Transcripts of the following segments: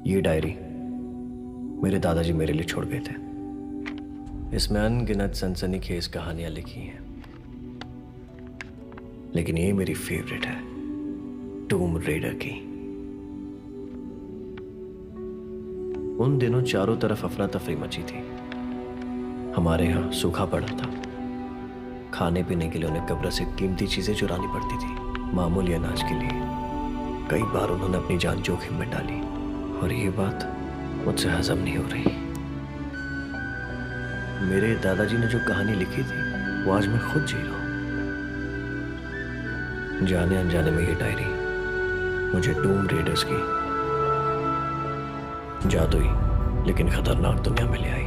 ये डायरी मेरे दादाजी मेरे लिए छोड़ गए थे। इसमें अनगिनत सनसनीखेज कहानियां लिखी हैं, लेकिन ये मेरी फेवरेट है, टूम रेडर की। उन दिनों चारों तरफ अफरा तफरी मची थी। हमारे यहाँ सूखा पड़ा था। खाने पीने के लिए उन्हें कब्र से कीमती चीजें चुरानी पड़ती थी, मामूली अनाज के लिए। कई बार उन्होंने अपनी जान जोखिम में डाली, और ये बात मुझसे हजम नहीं हो रही। मेरे दादाजी ने जो कहानी लिखी थी वो आज मैं खुद जी रहा हूं। जाने अनजाने में ये डायरी मुझे टूम रेडर्स की जादुई लेकिन खतरनाक दुनिया में ले आई।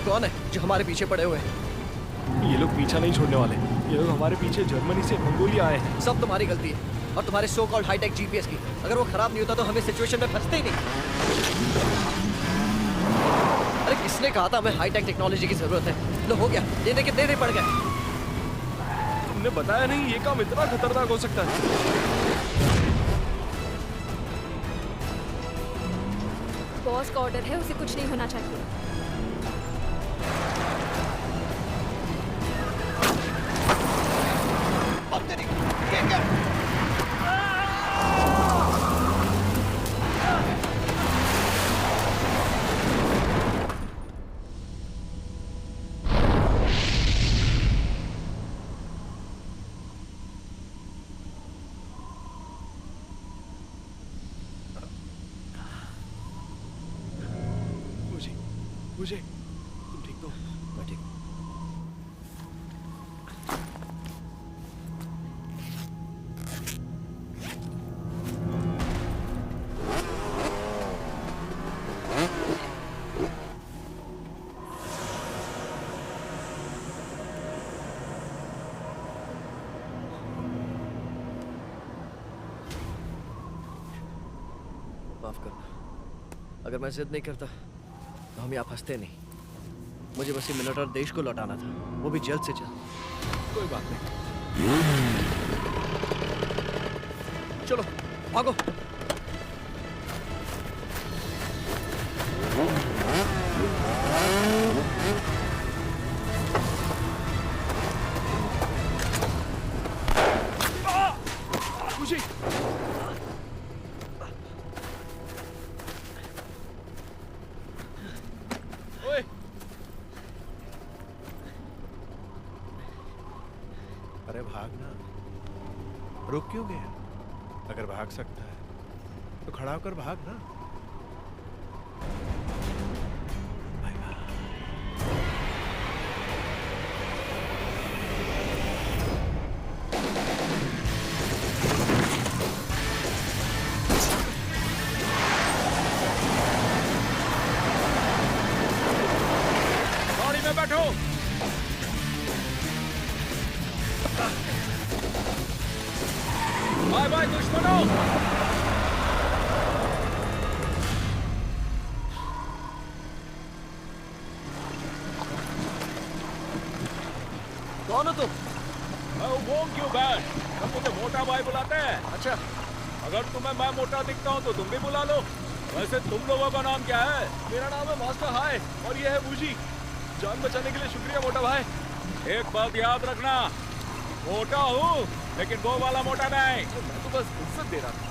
कौन है जो हमारे पीछे पड़े हुए हैं? ये लोग पीछा नहीं छोड़ने वाले। ये लोग हमारे पीछे जर्मनी से मंगोलिया आए हैं। सब तुम्हारी गलती है और तुम्हारे सो कॉल्ड हाईटेक जीपीएस की। अगर वो खराब नहीं होता तो हमें सिचुएशन में फंसते ही नहीं। अरे किसने कहा था हमें हाईटेक टेक्नोलॉजी की जरूरत है? लो हो गया, देने के देने पड़ गए। तुमने बताया नहीं ये काम इतना खतरनाक हो सकता है। बॉस का ऑर्डर है, उसे कुछ नहीं होना चाहिए। मुझे तुम ठीक तो? मैं ठीक। माफ करना, अगर मैं जिद नहीं करता तो हम यहाँ फंसते नहीं। मुझे बस ये मिनट और देश को लौटाना था, वो भी जल्द से जल्द। कोई बात नहीं। चलो भागो। खुशी अरे भागना, रुक क्यों गया? अगर भाग सकता है तो खड़ा होकर भाग ना। गाड़ी में बैठो। बाय बाय दुश्मनों। कौन हो तुम? वो क्यों बैठ? सब मुझे मोटा भाई बुलाते हैं। अच्छा, अगर तुम्हें मैं मोटा दिखता हूँ तो तुम भी बुला लो। वैसे तुम लोगों का नाम क्या है? मेरा नाम है मास्टर हाय और ये है बूजी। जान बचाने के लिए शुक्रिया मोटा भाई। एक बात याद रखना, मोटा हूँ लेकिन वो वाला मोटा नहीं। मैं तो बस इज्जत दे रहा था।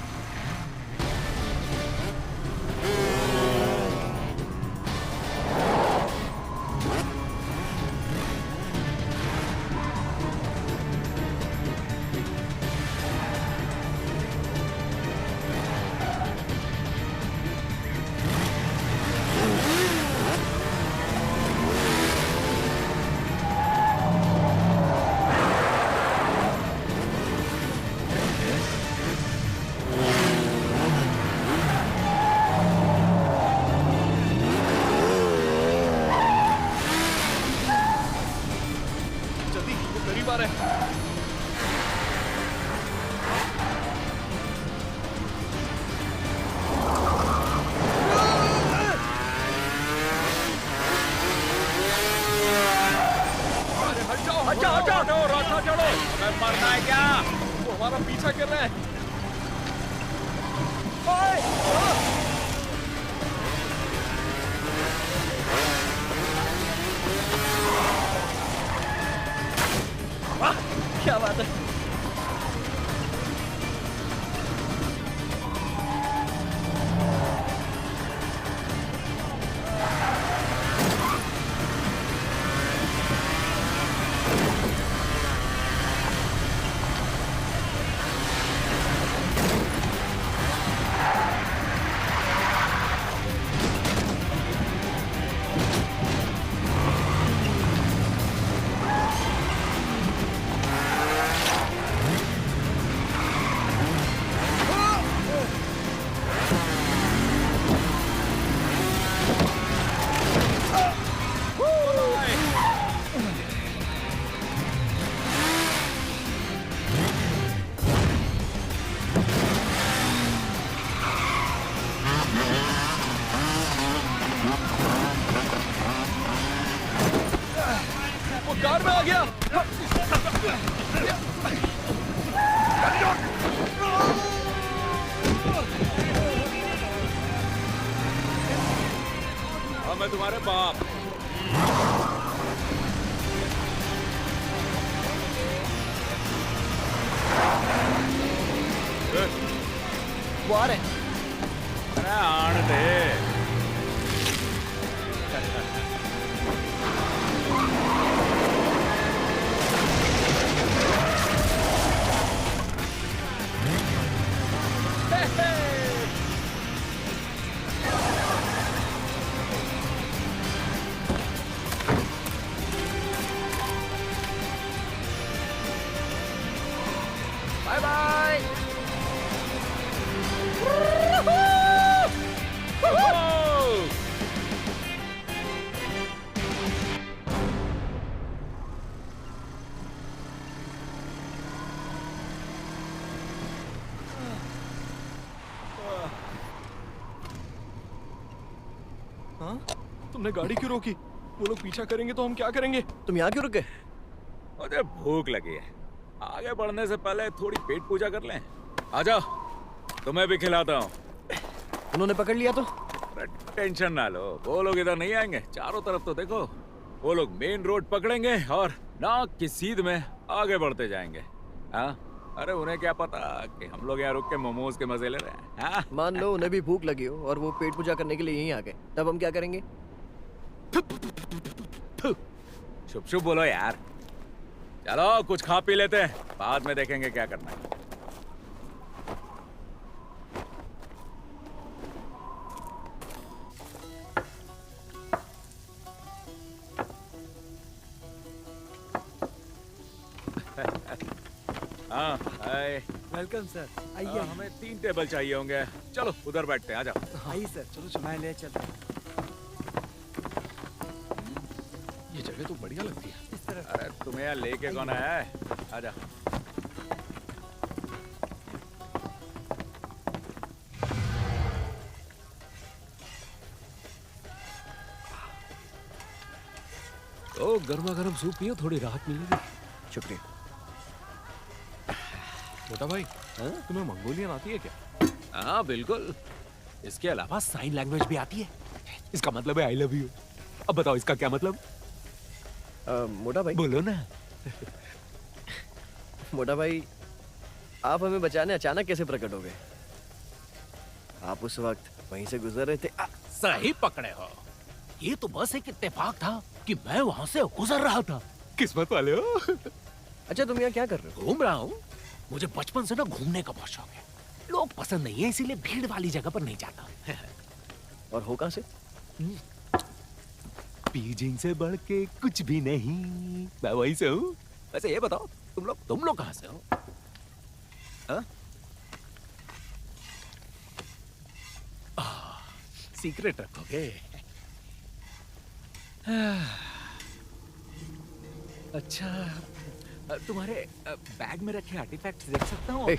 जल्दी, वो करीब आ रहे हैं। अरे हट जाओ, हट जाओ, हट जाओ। चढ़ो रास्ता चढ़ो, हमें मरना है क्या? वो हमारा पीछा कर रहे हैं। वाह, क्या बात है। वो कार में आ गया। हाँ, मैं तुम्हारे बाप। वो आ रहे हैं। अरे आने दे। Bye bye. हाँ? तुमने गाड़ी क्यों रोकी? वो लोग पीछा करेंगे तो हम क्या करेंगे? तुम यहाँ क्यों रुके? मुझे भूख लगी है। आगे बढ़ने से पहले थोड़ी पेट पूजा कर लें। आ जाओ, तुम्हें भी खिलाता हूँ। उन्होंने पकड़ लिया तो? अरे टेंशन ना लो, वो लोग इधर नहीं आएंगे। चारों तरफ तो देखो, वो लोग मेन रोड पकड़ेंगे और नाक की सीध में आगे बढ़ते जाएंगे। हाँ, अरे उन्हें क्या पता कि हम लोग यहाँ रुक के मोमोज के मजे ले रहे हैं। हाँ? मान लो उन्हें भी भूख लगी हो और वो पेट पूजा करने के लिए यहीं आ गए, तब हम क्या करेंगे? शुभ शुभ बोलो यार। चलो कुछ खा पी लेते हैं, बाद में देखेंगे क्या करना है। हाँ, हाय। Welcome sir. हाँ, हमें 3 टेबल चाहिए होंगे। चलो उधर बैठते हैं, आ जाओ। आइए सर, चलो चलो मैं ले चलता हूँ। ये जगह तो बढ़िया लगती है। इस तरफ। अरे तुम्हें यहाँ लेके कौन आया है? आ जा। तो गर्मा गर्म सूप पियो, थोड़ी राहत मिलेगी। शुक्रिया। मोटा भाई, हाँ? तुम्हें मंगोलियन आती है क्या? हाँ बिल्कुल। इसके अलावा साइन लैंग्वेज भी आती है। इसका मतलब है आई लव यू। अब बताओ इसका क्या मतलब? मोटा भाई, बोलो ना। मोटा भाई, आप हमें बचाने अचानक कैसे प्रकट हो गए? आप उस वक्त वहीं से गुजर रहे थे। सही पकड़े हो। ये तो बस एक इत्तेफाक था कि मैं वहाँ से गुजर रहा था। किस्मत वाले हो। अच्छा, तुम यहाँ क्या कर रहे हो? घूम रहा हूँ। मुझे बचपन से ना घूमने का बहुत शौक है। लोग पसंद नहीं है, इसीलिए भीड़ वाली जगह पर नहीं जाता। और हो कहाँ से? बीजिंग से बढ़ के कुछ भी नहीं, मैं वहीं से हूँ। वैसे ये बताओ, तुम लोग कहाँ से हो? हाँ? सीक्रेट रखोगे? अच्छा, तुम्हारे बैग में रखे आर्टिफैक्ट्स देख सकता हूँ? ए,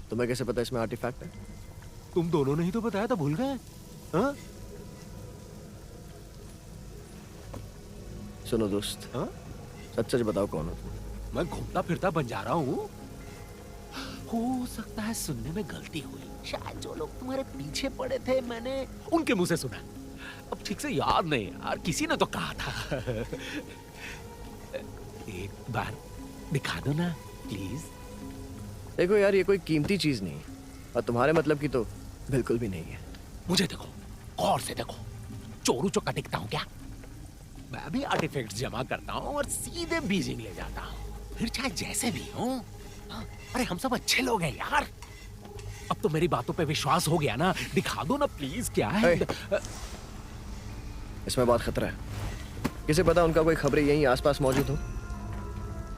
तुम्हें कैसे पता इसमें आर्टिफैक्ट है? तुम दोनों ने ही तो बताया था, भूल गए? हाँ? सुनो दोस्त, हाँ? सच सच बताओ कौन हो तुम? मैं घूमता फिरता बंजारा हूँ। हो सकता है सुनने में गलती हुई। शायद जो लोग तुम्हारे पीछे पड़े थे मैंने उनके मुंह से सुना। अब ठीक से याद नहीं यार, किसी ने तो कहा था। एक बार दिखा दो ना प्लीज। देखो यार, ये कोई कीमती चीज नहीं है और तुम्हारे मतलब की तो बिल्कुल भी नहीं है। मुझे देखो, गौर से देखो। चोरू चौका दिखता हूँ क्या? मैं भी आर्टिफैक्ट्स जमा करता हूँ और सीधे बीजिंग ले जाता हूँ। फिर चाहे जैसे भी हो। अरे हम सब अच्छे लोग हैं यार। अब तो मेरी बातों पे विश्वास हो गया ना? दिखा दो ना प्लीज। क्या है? इसमें बहुत खतरा है। किसे पता उनका कोई खबरें यहीं आसपास मौजूद हो।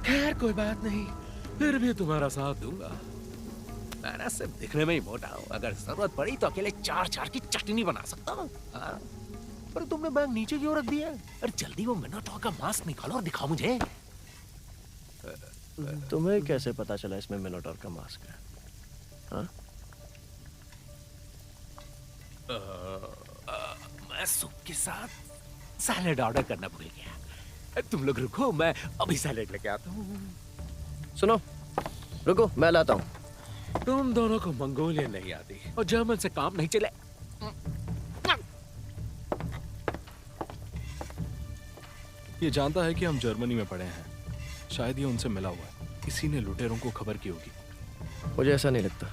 खैर कोई बात नहीं, फिर भी तुम्हारा साथ दूंगा। मैं ना सिर्फ दिखने में ही मोटा हूँ। अगर जरूरत पड़ी तो अकेले 4-4 की चटनी बना सकता हूँ। हाँ? पर तुमने बैग नीचे क्यों रख दिया? अरे जल्दी वो मिनोटॉर का मास्क निकालो और दिखाओ मुझे। तुम्हें कैसे पता चला इसमें मिनोटॉर का मास्क है? हाँ? मैं सूप के साथ सैलेड ऑर्डर करना भूल गया। तुम लोग रुको, मैं अभी सैलेड लेके आता हूँ। सुनो, रुको, मैं लाता हूँ। तुम दोनों को मंगोलियन नहीं आती और जर्मन से काम नहीं चले। ये जानता है कि हम जर्मनी में पड़े हैं। शायद ये उनसे मिला हुआ है। किसी ने लुटेरों को खबर की होगी। मुझे ऐसा नहीं लगता।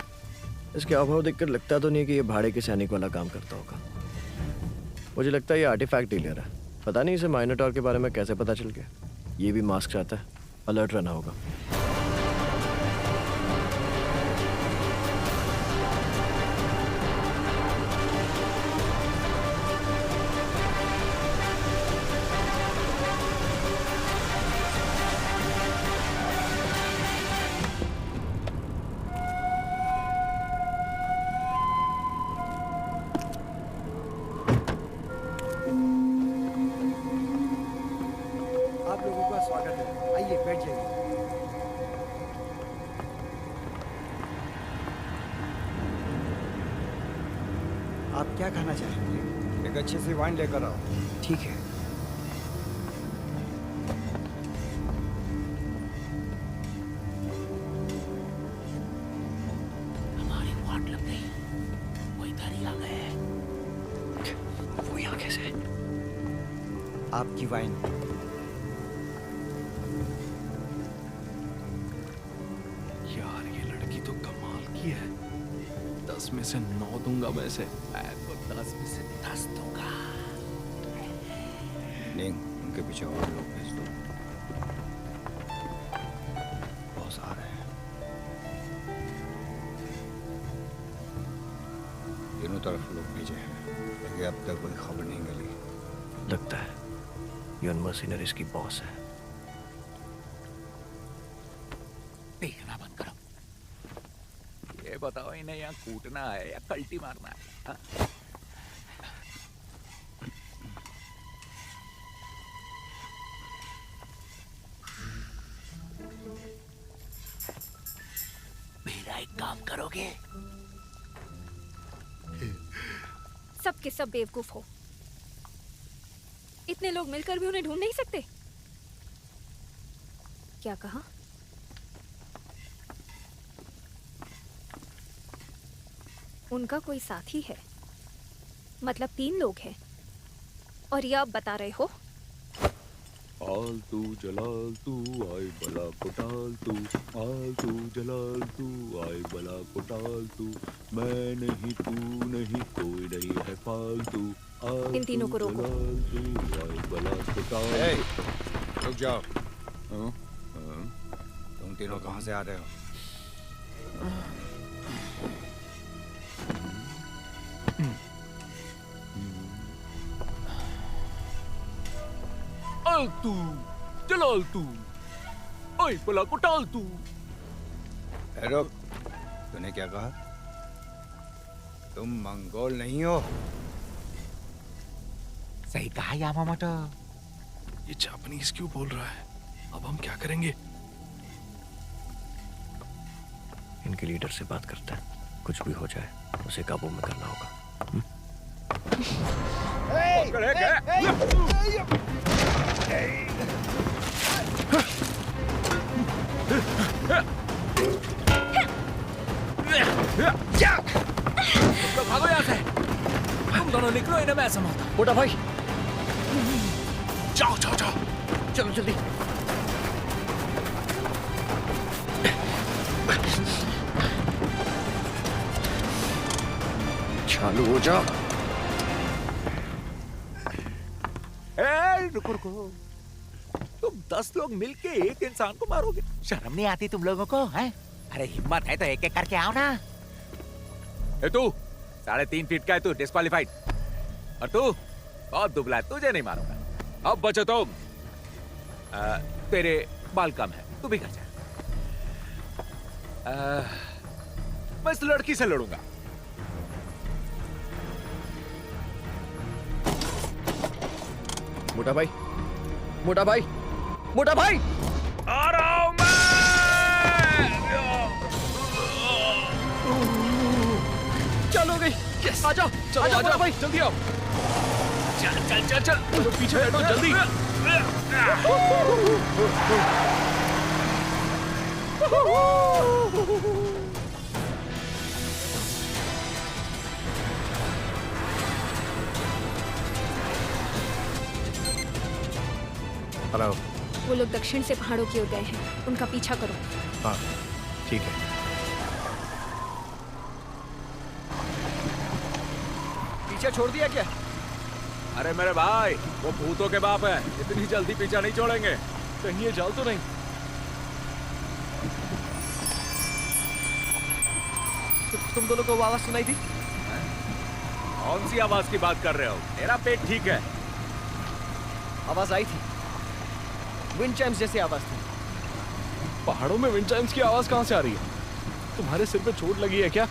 इसके अभाव देखकर लगता तो नहीं कि ये भाड़े के सैनिक वाला काम करता होगा। मुझे लगता है ये आर्टिफैक्ट डीलर है। पता नहीं इसे माइनोटॉर के बारे में कैसे पता चल गया। ये भी मास्क चाहता है। अलर्ट रहना होगा। आप लोगों का स्वागत है। आइए बैठ जाइए। आप क्या खाना चाहेंगे? एक अच्छी सी वाइन लेकर आओ। ठीक है। हमारी वाट लग गई। वो इधर ही आ गए। वो यहाँ कैसे? आपकी वाइन। यार ये लड़की तो कमाल की है। 10 में से 9 दूंगा मैं इसे। मैं तो 10 में से 10 दूंगा। नहीं, उनके पीछे और लोग भेज दो। बॉस आ रहे हैं। तीनों तरफ लोग भेजे हैं, लेकिन अब तक कोई खबर नहीं मिली। लगता है यून मर्सिनरीज की बॉस है। देखना बंद करो। ये बताओ, इन्हें यहाँ कूटना है या कल्टी मारना है? हाँ? मेरा एक काम करोगे? सब के सब बेवकूफ हो। इतने लोग मिलकर भी उन्हें ढूंढ नहीं सकते। क्या कहा? उनका कोई साथी है, मतलब 3 लोग हैं, और ये आप बता रहे हो? आलतू जलालतू आय बला कोटालतू, आलतू जलालतू आय बला कोटालतू, मैं नहीं तू नहीं कोई नहीं है फालतू, इन तीनों को रोको। जलालतू आय बला ए, कोटालतू। रुक जाओ। हाँ? हाँ? तुम तीनों कहाँ से आ रहे हो? आलतू जलालतू आय बला कोटालतू। ए, रुक। तूने क्या कहा? तुम मंगोल नहीं हो? सही कहा यामामोटो। ये जापानीज क्यों बोल रहा है? अब हम क्या करेंगे? इनके लीडर से बात करते हैं, कुछ भी हो जाए उसे काबू में करना होगा। पकड़े गए। तो भागो यहाँ से। तुम दोनों निकलो, इन्हें मैं संभालता हूँ। मोटा भाई, जाओ जाओ जाओ। चलो जल्दी। चालू हो जाओ। रुको रुको, तुम 10 लोग मिलके एक इंसान को मारोगे? शर्म नहीं आती तुम लोगों को? हैं? अरे हिम्मत है तो एक एक करके आओ ना। ए तू 3.5 फीट का है, तू डिस्क्वालीफाइड। और तू बहुत दुबला है, तुझे नहीं मारूंगा। अब बचो तुम। तेरे बाल कम है, तू भी घर जा। मैं इस लड़की से लड़ूंगा। मोटा भाई, मोटा भाई, मोटा भाई। आ रहा हूं मैं। चलो गई। आ जाओ, चलो आ जाओ भाई। जल्दी आओ। चल चल चल चल, तो पीछे बैठो जल्दी। हेलो। वो लोग दक्षिण से पहाड़ों की ओर गए हैं, उनका पीछा करो। हाँ ठीक है। पीछे छोड़ दिया क्या? अरे मेरे भाई, वो भूतों के बाप है, इतनी जल्दी पीछा नहीं छोड़ेंगे। कहीं ये जाल तो नहीं? तुम दोनों को आवाज सुनाई थी? कौन सी आवाज की बात कर रहे हो? मेरा पेट ठीक है। आवाज आई थी, विंड चाइम्स जैसी आवाज थी। पहाड़ों में विंड चाइम्स की आवाज कहाँ से आ रही है? तुम्हारे सिर पे चोट लगी है क्या?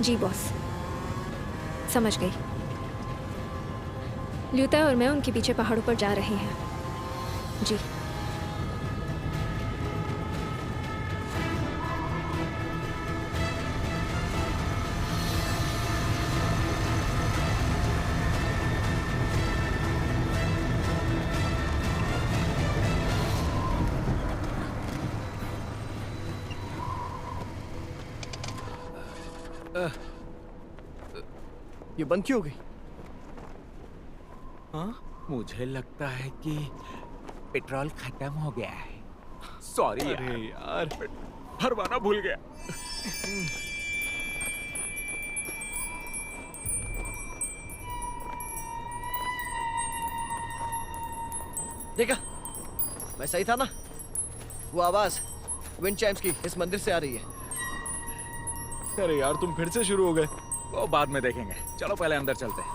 जी बॉस, समझ गई। ल्यूता और मैं उनके पीछे पहाड़ों पर जा रहे हैं। जी। ये बंद क्यों हो गई? हाँ? मुझे लगता है कि पेट्रोल खत्म हो गया है। सॉरी अरे यार, भरवाना भूल गया। देखा, मैं सही था ना? वो आवाज विंड चाइम्स की इस मंदिर से आ रही है। अरे यार तुम फिर से शुरू हो गए। वो बाद में देखेंगे, चलो पहले अंदर चलते हैं।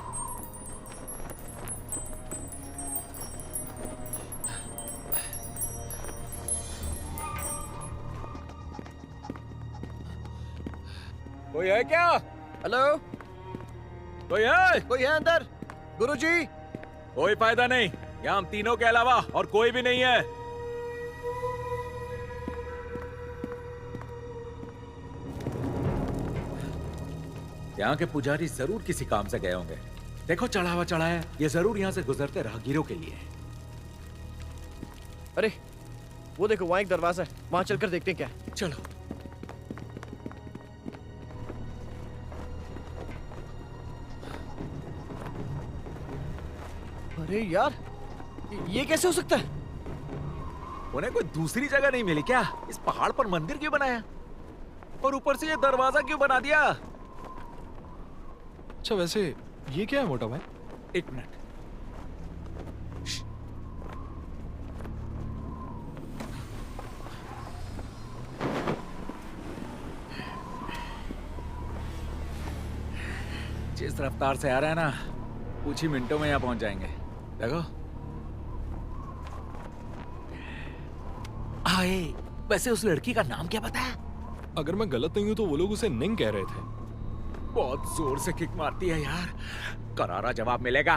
कोई है क्या? हेलो, कोई है? कोई है अंदर? गुरुजी। कोई फायदा नहीं, यहाँ हम तीनों के अलावा और कोई भी नहीं है। यहाँ के पुजारी जरूर किसी काम से गए होंगे। देखो चढ़ावा चढ़ाया, ये जरूर यहाँ से गुजरते राहगीरों के लिए है। अरे वो देखो, वहां एक दरवाजा है, वहां चलकर देखते हैं क्या है। चलो। अरे यार, ये कैसे हो सकता है? उन्हें कोई दूसरी जगह नहीं मिली क्या? इस पहाड़ पर मंदिर क्यों बनाया? और ऊपर से ये दरवाजा क्यों बना दिया? अच्छा वैसे ये क्या है मोटा भाई? एक मिनट। जिस रफ्तार से आ रहा है ना, कुछ ही मिनटों में यहाँ पहुंच जाएंगे। देखो। आए, वैसे उस लड़की का नाम क्या पता है? अगर मैं गलत नहीं हूँ तो वो लोग उसे निंग कह रहे थे। बहुत जोर से किक मारती है यार, करारा जवाब मिलेगा।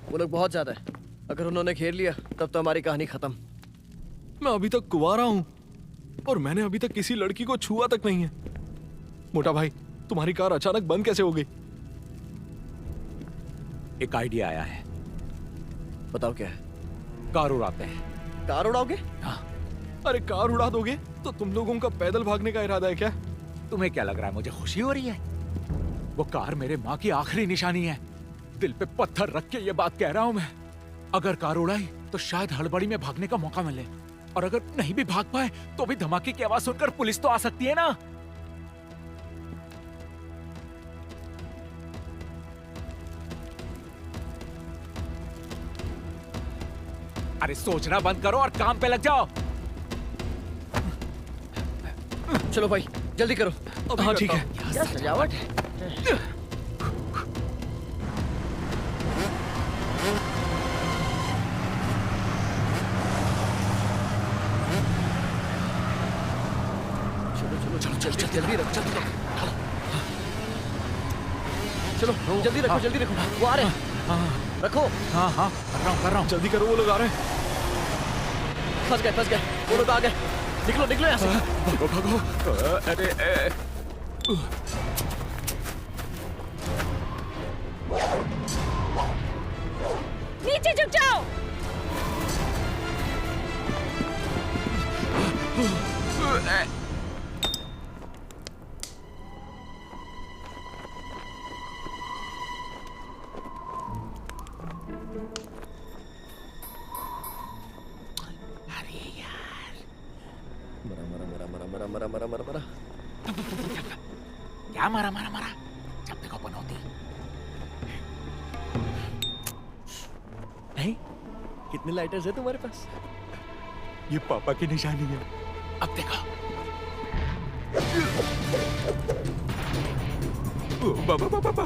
वो लोग बहुत ज्यादा है, अगर उन्होंने घेर लिया तब तो हमारी कहानी खत्म। मैं अभी तक कुंवारा हूँ और मैंने अभी तक किसी लड़की को छुआ तक नहीं है। मोटा भाई, तुम्हारी कार अचानक बंद कैसे हो गई? एक आइडिया आया है। बताओ क्या है? कार उड़ाते हैं। कार उड़ाओगे? हाँ। अरे कार उड़ा दोगे तो तुम लोगों का पैदल भागने का इरादा है क्या? तुम्हें क्या लग रहा है मुझे खुशी हो रही है? वो कार मेरे माँ की आखिरी निशानी है। दिल पे पत्थर रख के ये बात कह रहा हूँ मैं। अगर कार उड़ाई तो शायद हड़बड़ी में भागने का मौका मिले, और अगर नहीं भी भाग पाए तो भी धमाके की आवाज सुनकर पुलिस तो आ सकती है ना। अरे सोचना बंद करो और काम पे लग जाओ। चलो भाई जल्दी करो। हाँ ठीक है। क्या सजावट है। चलो चलो चलो जल्दी रखो, जल्दी रखो। चलो जल्दी रखो, जल्दी रखो, वो आ रहे हैं। रखो। हाँ हाँ कर रहा हूँ। जल्दी करो, वो लोग आ रहे हैं। फंस गए, वो लोग आ गए। निकलो निकलो यहाँ से। भागो भागो। अरे नीचे झुक जाओ। मरा। क्या मारा मारा मारा? जब देखो पनौती। नहीं, कितने लाइटर्स है तुम्हारे पास? ये पापा की निशानी है। अब देखो। बाबा।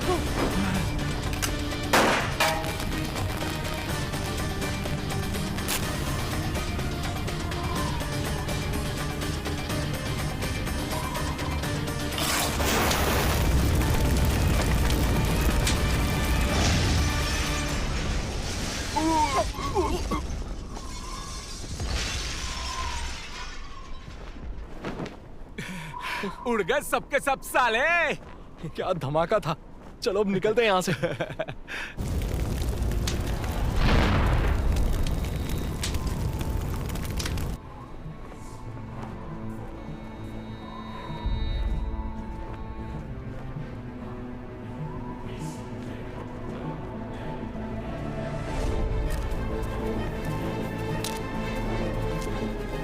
उड़ गए सबके सब साले। क्या धमाका था। चलो अब निकलते हैं यहाँ से।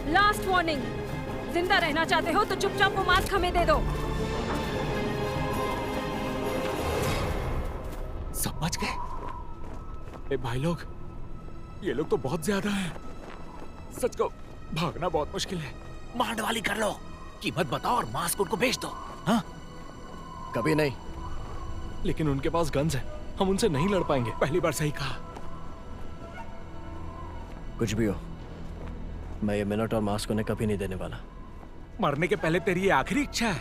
लास्ट वार्निंग, जिंदा रहना चाहते हो तो चुपचाप वो मास्क हमें दे दो। समझ गए? ए भाई लोग, ये लोग तो बहुत ज्यादा हैं। सच को भागना बहुत मुश्किल है। मांड वाली कर लो, कीमत बताओ और मास्क उनको बेच दो। हाँ? कभी नहीं। लेकिन उनके पास गन्स है, हम उनसे नहीं लड़ पाएंगे। पहली बार सही कहा। कुछ भी हो, मैं ये मिनट और मास्क उन्हें कभी नहीं देने वाला। मरने के पहले तेरी ये आखिरी इच्छा है?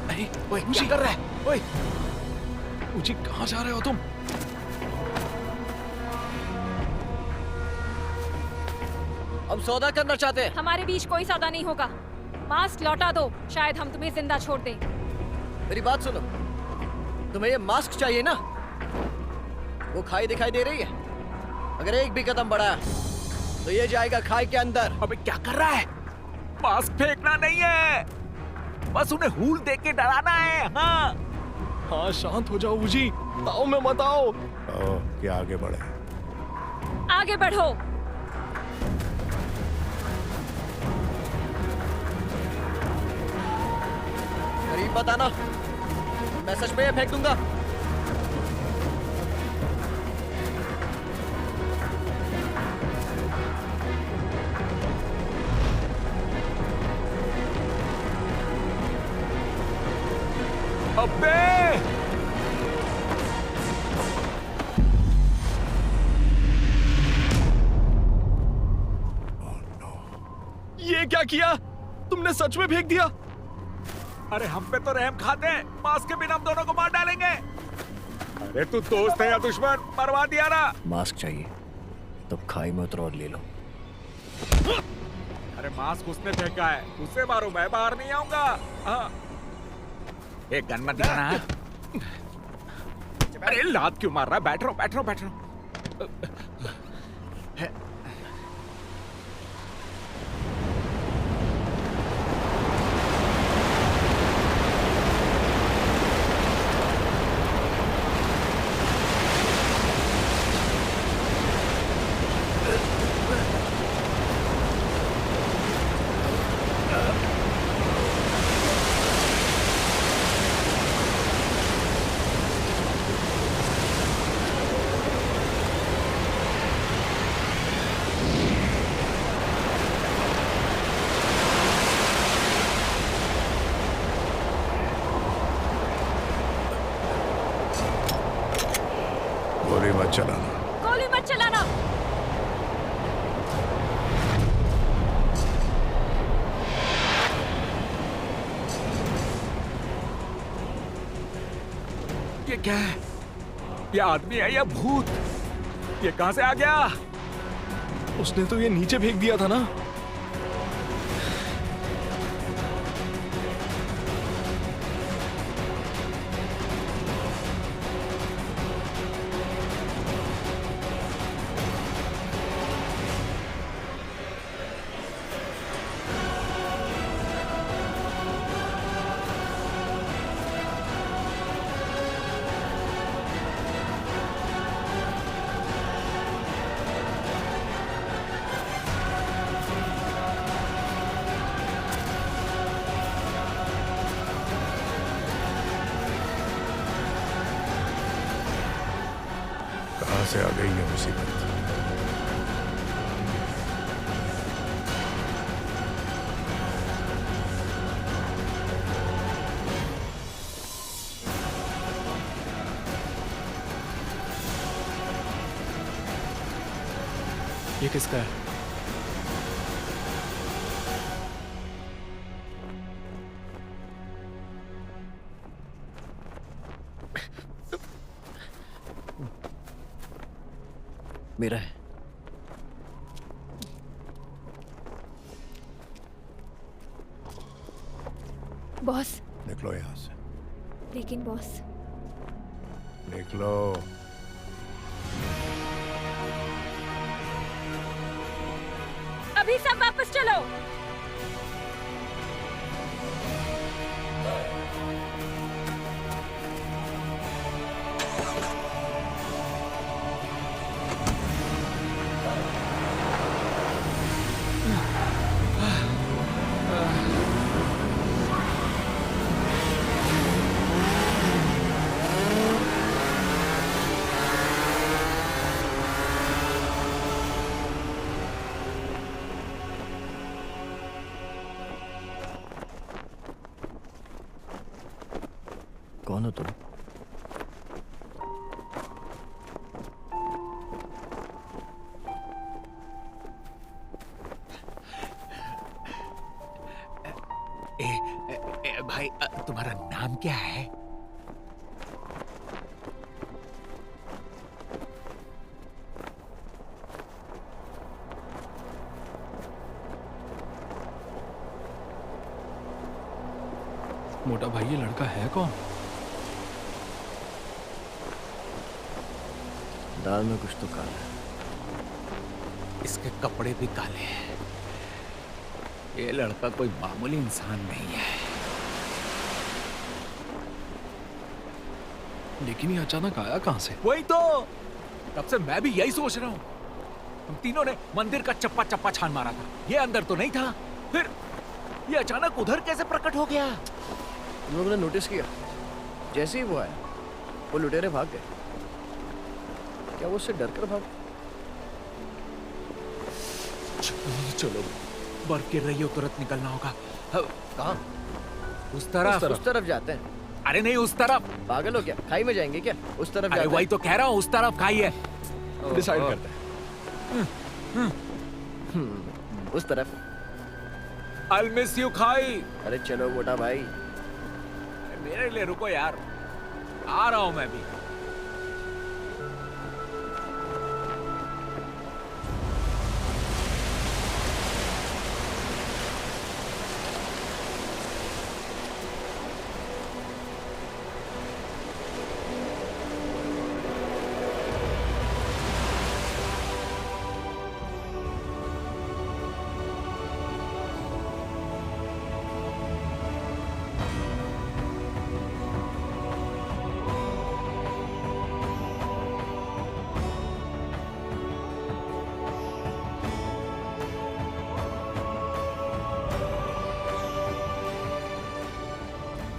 अरे ओए, क्या कर रहा है? ओए, मुझे कहाँ जा रहे हो तुम? हम सौदा करना चाहते हैं। हमारे बीच कोई सौदा नहीं होगा। मास्क लौटा दो, शायद हम तुम्हें जिंदा छोड़ दें। मेरी बात सुनो, तुम्हें ये मास्क चाहिए ना? वो खाई दिखाई दे रही है? अगर एक भी कदम बढ़ाया तो ये जाएगा खाई के अंदर। अबे क्या कर रहा है? मास्क फेंकना नहीं है, बस उन्हें हूल दे के डराना है। हाँ हाँ शांत हो जाओ जी, ताऊ में मत आओ। क्या आगे बढ़े? आगे बढ़ो। करीब बताना, मैं सच में ये फेंक दूंगा। अबे ये क्या किया तुमने? सच में फेंक दिया? अरे हम पे तो रहम खाते हैं, मास्क के बिना हम दोनों को मार डालेंगे। अरे तू दोस्त है या दुश्मन, मरवा दिया ना। मास्क चाहिए तो खाई में उतरो और ले लो। अरे मास्क उसने फेंका है, उससे मारो, मैं बाहर नहीं आऊंगा। हाँ। एक गन मत दिखाना। हाँ? अरे लात क्यों मार रहा है? बैठ रहो बैठ रहो बैठ रहो। गोली मत चलाना। गोली मत चलाना। ये क्या है? ये आदमी है या भूत? ये कहां से आ गया? उसने तो ये नीचे फेंक दिया था ना। कहां से आ गई ये मुसीबत? ये किसका है? मेरा है। बॉस, निकलो यहां से, लेकिन बॉस, निकलो। अभी सब वापस चलो। कौन हो तुम? भाई तुम्हारा नाम क्या है? मोटा भाई ये लड़का है कौन? दाल में कुछ तो काला है। इसके कपड़े भी काले हैं। ये लड़का कोई मामूली इंसान नहीं है। लेकिन ये अचानक आया कहां से? वही तो, तब से मैं भी यही सोच रहा हूँ। हम तीनों ने मंदिर का चप्पा चप्पा छान मारा था, ये अंदर तो नहीं था, फिर ये अचानक उधर कैसे प्रकट हो गया? तुम लोगों ने नोटिस किया, जैसे ही वो आया वो लुटेरे भाग गए। क्या वो उससे डर कर भाग? चलो, बर्फ गिर रही है, तुरंत निकलना होगा। कहाँ? उस तरफ। उस तरफ जाते हैं। अरे नहीं, उस तरफ। पागल हो क्या? खाई में जाएंगे क्या? उस तरफ अरे जाते वही तो कह रहा हूँ, उस तरफ खाई है। डिसाइड करते हैं। उस तरफ। I'll miss you, खाई। अरे चलो मोटा भाई। मेरे लिए रुको यार, आ रहा हूं मैं भी।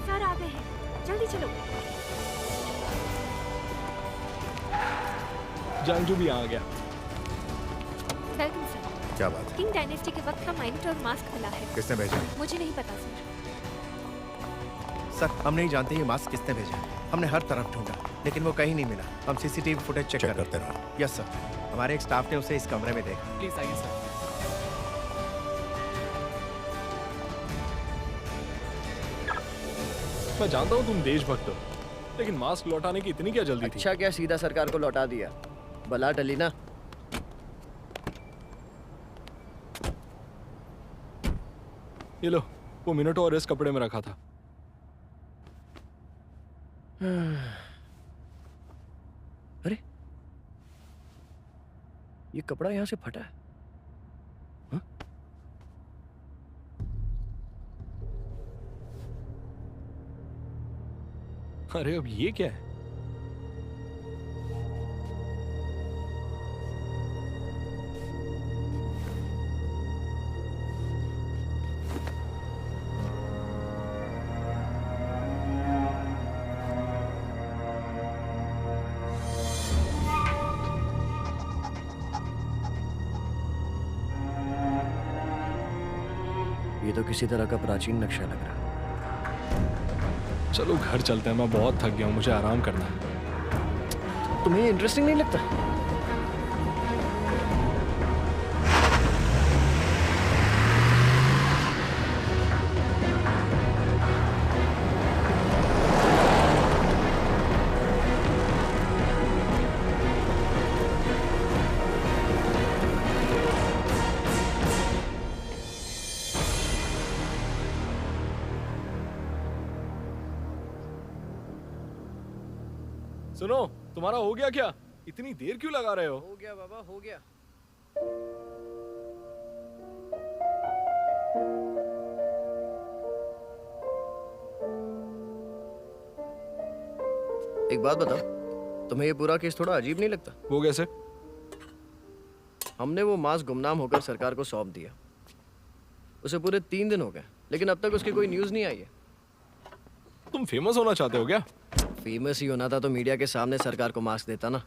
सर आ गए हैं, जल्दी चलो। जांगजू भी आ गया। Welcome sir. क्या बात है? किंग डायनेस्टी के वक्त का माइनोटॉर मास्क मिला है। किसने भेजा? मुझे नहीं पता सर। सर हम नहीं जानते ये मास्क किसने भेजा। हमने हर तरफ ढूंढा लेकिन वो कहीं नहीं मिला। हम सीसीटीवी फुटेज चेक करते रहो। यस सर, हमारे एक स्टाफ ने उसे इस कमरे में देखा। प्लीज आइए सर। मैं जानता हूँ तुम देशभक्त हो, लेकिन मास्क लौटाने की इतनी क्या जल्दी थी? अच्छा क्या सीधा सरकार को लौटा दिया? बला टली ना। ये लो, वो मिनोटॉर इस कपड़े में रखा था। अरे ये कपड़ा यहां से फटा है। हाँ? अरे अब ये क्या है? ये तो किसी तरह का प्राचीन नक्शा लग रहा है। चलो घर चलते हैं, मैं बहुत थक गया हूँ, मुझे आराम करना है। तुम्हें ये इंटरेस्टिंग नहीं लगता? सुनो, तुम्हारा हो गया क्या? इतनी देर क्यों लगा रहे हो? हो गया बाबा, हो गया। एक बात बताओ, तुम्हें ये पूरा केस थोड़ा अजीब नहीं लगता? वो कैसे? हमने वो मास्क गुमनाम होकर सरकार को सौंप दिया। उसे पूरे 3 दिन हो गए, लेकिन अब तक उसकी कोई न्यूज़ नहीं आई है। तुम फेमस होना चाहते हो क्या? फेमस ही होना था तो मीडिया के सामने सरकार को मास्क देता ना।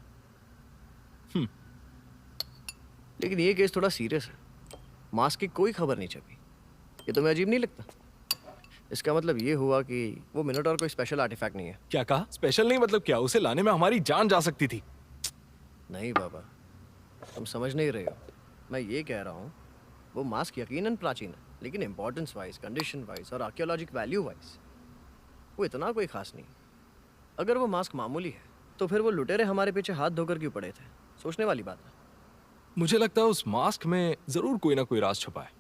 लेकिन ये केस थोड़ा सीरियस है। मास्क की कोई खबर नहीं छपी। ये तुम्हें अजीब नहीं लगता? इसका मतलब ये हुआ कि वो मिनोटॉर कोई स्पेशल आर्टिफैक्ट नहीं है। क्या कहा? स्पेशल नहीं मतलब क्या? उसे लाने में हमारी जान जा सकती थी। नहीं बाबा, तुम समझ नहीं रहे हो। मैं ये कह रहा हूँ, वो मास्क यकीनन प्राचीन है, लेकिन इंपॉर्टेंस वाइज, कंडीशन वाइज और आर्कियोलॉजिक वैल्यू वाइज वो इतना कोई खास नहीं। अगर वो मास्क मामूली है तो फिर वो लुटेरे हमारे पीछे हाथ धोकर क्यों पड़े थे? सोचने वाली बात है। मुझे लगता है उस मास्क में जरूर कोई ना कोई राज छुपा है,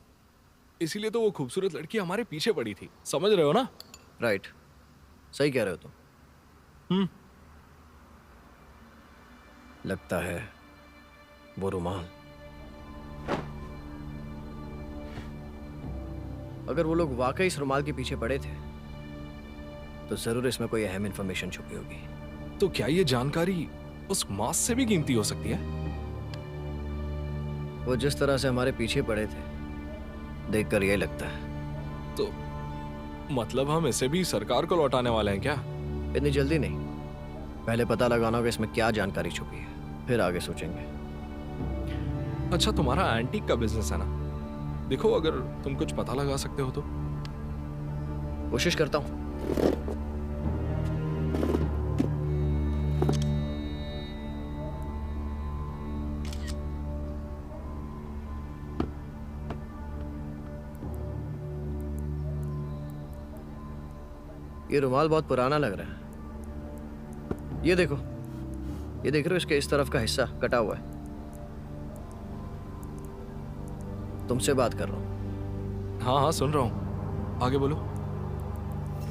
इसीलिए तो वो खूबसूरत लड़की हमारे पीछे पड़ी थी। समझ रहे हो ना? राइट, सही कह रहे हो तुम। लगता है वो रुमाल, अगर वो लोग वाकई इस रुमाल के पीछे पड़े थे तो जरूर इसमें कोई अहम इंफॉर्मेशन छुपी होगी। तो क्या ये जानकारी उस मास्क से भी कीमती हो सकती है? वो जिस तरह से हमारे पीछे पड़े थे, देखकर यही लगता है। तो मतलब हम इसे भी सरकार को लौटाने वाले हैं क्या? इतनी जल्दी नहीं, पहले पता लगाना होगा इसमें क्या जानकारी छुपी है, फिर आगे सोचेंगे। अच्छा, तुम्हारा एंटीक का बिजनेस है ना? देखो, अगर तुम कुछ पता लगा सकते हो तो। कोशिश करता हूँ। ये रुमाल बहुत पुराना लग रहा है। ये देखो, ये देख रहे हो, इसके इस तरफ का हिस्सा कटा हुआ है। तुमसे बात कर रहा हूँ। हाँ हाँ, सुन रहा हूँ, आगे बोलो।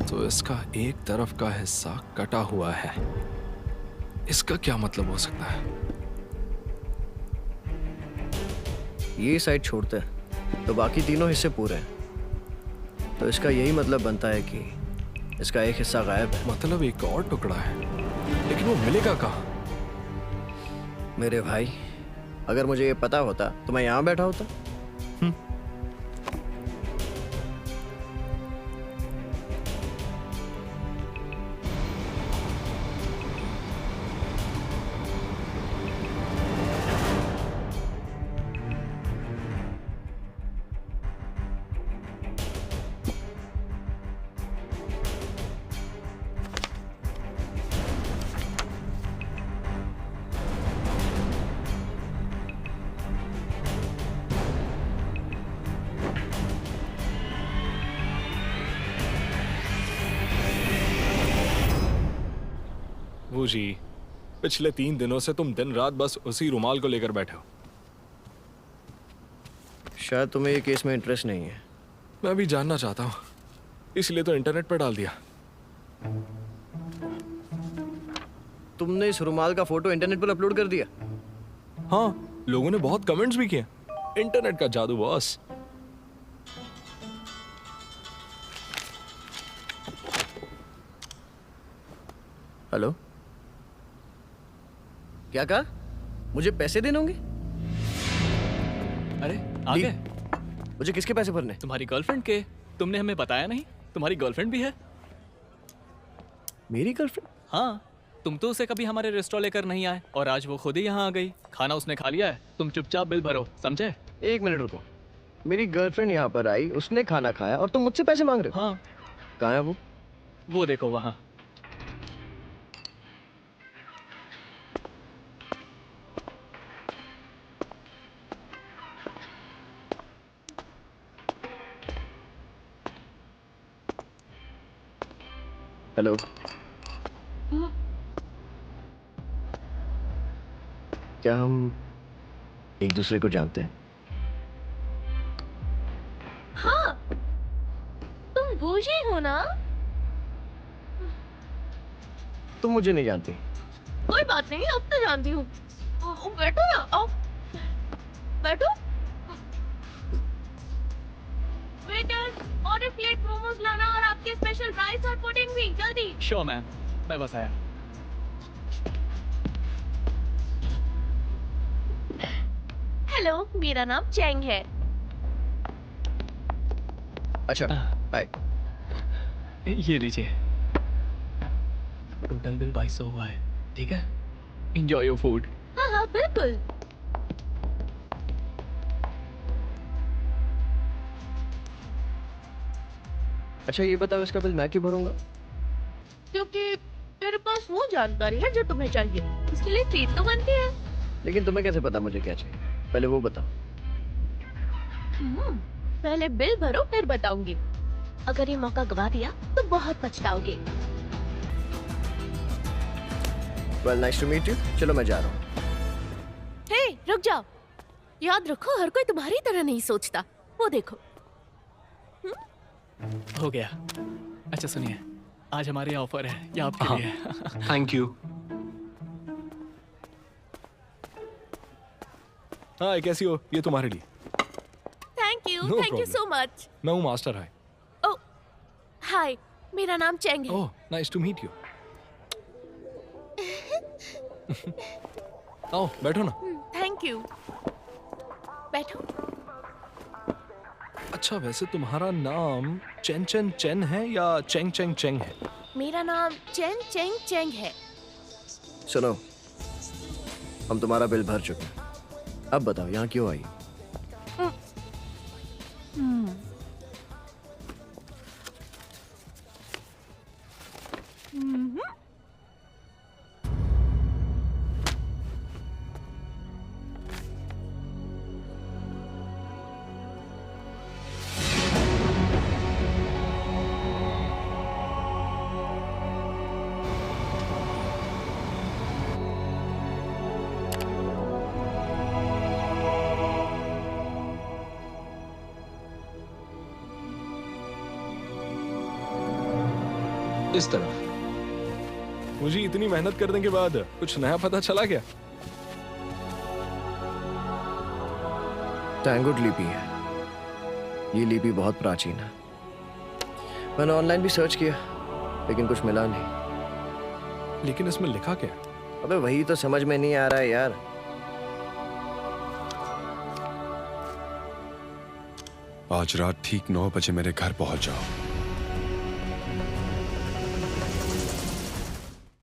तो इसका एक तरफ का हिस्सा कटा हुआ है, इसका क्या मतलब हो सकता है? ये साइड छोड़ते हैं तो बाकी तीनों हिस्से पूरे हैं, तो इसका यही मतलब बनता है कि इसका एक हिस्सा गायब है। मतलब एक और टुकड़ा है, लेकिन वो मिलेगा कहाँ? मेरे भाई, अगर मुझे ये पता होता तो मैं यहाँ बैठा होता। वो जी, पिछले 3 दिनों से तुम दिन रात बस उसी रुमाल को लेकर बैठे हो। शायद तुम्हें ये केस में इंटरेस्ट नहीं है। मैं भी जानना चाहता हूँ, इसलिए तो इंटरनेट पर डाल दिया। तुमने इस रुमाल का फोटो इंटरनेट पर अपलोड कर दिया? हाँ, लोगों ने बहुत कमेंट्स भी किए। इंटरनेट का जादू बॉस। हेलो, क्या कहा? मुझे पैसे देने होंगे? अरे आ गए? मुझे किसके पैसे भरने? तुम्हारी गर्लफ्रेंड के। तुमने हमें बताया नहीं, तुम्हारी गर्लफ्रेंड भी है। मेरी गर्लफ्रेंड? हाँ, तुम तो उसे कभी हमारे रेस्टोरेंट लेकर नहीं आए और आज वो खुद ही यहाँ आ गई। खाना उसने खा लिया है, तुम चुपचाप बिल भरो, समझे? एक मिनट रुको। मेरी गर्लफ्रेंड यहाँ पर आई, उसने खाना खाया और तुम मुझसे पैसे मांग रहे हो? हाँ। कहाँ है वो? वो देखो वहाँ। हेलो, क्या हम एक दूसरे को जानते हैं? हाँ, तुम भूजी हो ना? तुम मुझे नहीं जानती। कोई बात नहीं, अब तो जानती हूँ। बैठो ना, आओ बैठो। वेटर, और एक प्लेट मोमोज लाना और आपके स्पेशल राइस और पुडिंग भी, जल्दी। श्योर मैम, मैं बस आया। हेलो, मेरा नाम चैंग है। अच्छा, बाय। ये लीजिए, टोटल बिल 2200 हुआ है, ठीक है? Enjoy your food. हाँ हाँ बिल्कुल। अच्छा, ये बताओ, इसका बिल मैं क्यों भरूंगा? क्योंकि मेरे पास वो जानकारी है जो तुम्हें चाहिए, इसके लिए फीस तो बनती है। लेकिन तुम्हें कैसे पता मुझे क्या चाहिए? पहले वो बताओ। पहले बिल भरो, फिर बताऊंगी। अगर ये मौका गवा दिया तो बहुत पछताओगे। Well, nice to meet you. चलो मैं जा रहा हूँ। हे, रुक जाओ। याद रखो, हर कोई तुम्हारी तरह नहीं सोचता। वो देखो। हो गया। अच्छा सुनिए, आज हमारे यहाँ ऑफर है, ये आपके हाँ। लिए। Thank you. हाँ, कैसी हो? ये तुम्हारे लिए। Thank you, No thank you problem. So much. मैं हूँ मास्टर हाय। ओह, हाय, मेरा नाम चेंग है। ओह, नाइस टू मीट यू। आओ, बैठो ना। Thank you. बैठो। अच्छा, वैसे तुम्हारा नाम चेन चेन चेन है या चेंग चेंग चेंग है? मेरा नाम चेन चेंग चेंग है। सुनो, हम तुम्हारा बिल भर चुके हैं। अब बताओ यहाँ क्यों आई? इस तरफ। मुझे इतनी मेहनत करने के बाद कुछ नया पता चला क्या? टैंगुड लिपि है। ये लिपि बहुत प्राचीन है। मैंने ऑनलाइन भी सर्च किया, लेकिन कुछ मिला नहीं। लेकिन इसमें लिखा क्या है? अबे वही तो समझ में नहीं आ रहा है यार। आज रात ठीक 9 बजे मेरे घर पहुंच जाओ।